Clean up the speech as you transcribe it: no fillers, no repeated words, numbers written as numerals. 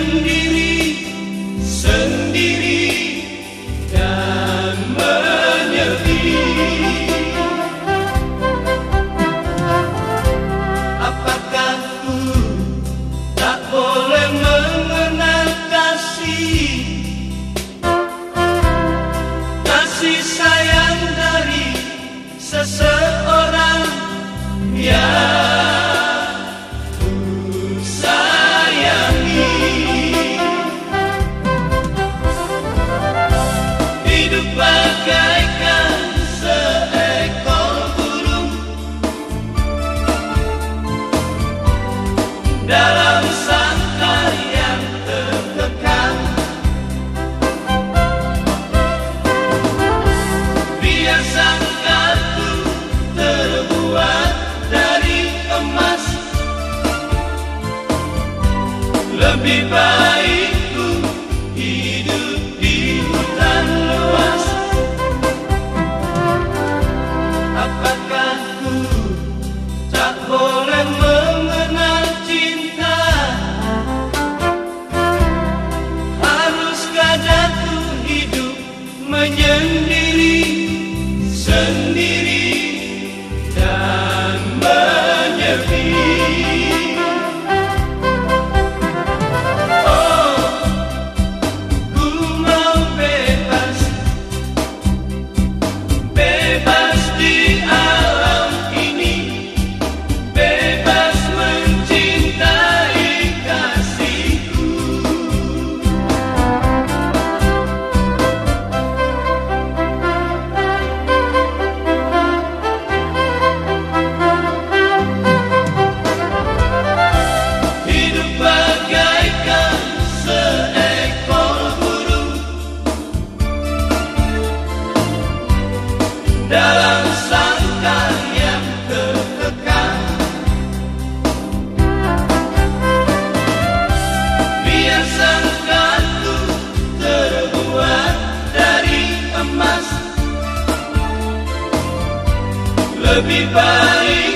menyendiri sendiri dan menyepi. Apakah ku tak boleh mengenal kasih, kasih sayang dari seseorang yang ku sayangi? Hidup bagaikan seekor burung dalam sangkar yang terkekang. Biar sangkarku terbuat dari emas, lebih baik ku hidup di hutan luas. Apakah ku tak boleh mengenal cinta? Haruskah jatuh hidup menyendiri sendiri dan menyepi? Oh, ku mau bebas, bebas di alam ini, bebas mencintai kasihku. Hidup bagaikan seekor burung dalam sangkar yang terkekang. Biar sangkarku terbuat dari emas, lebih baik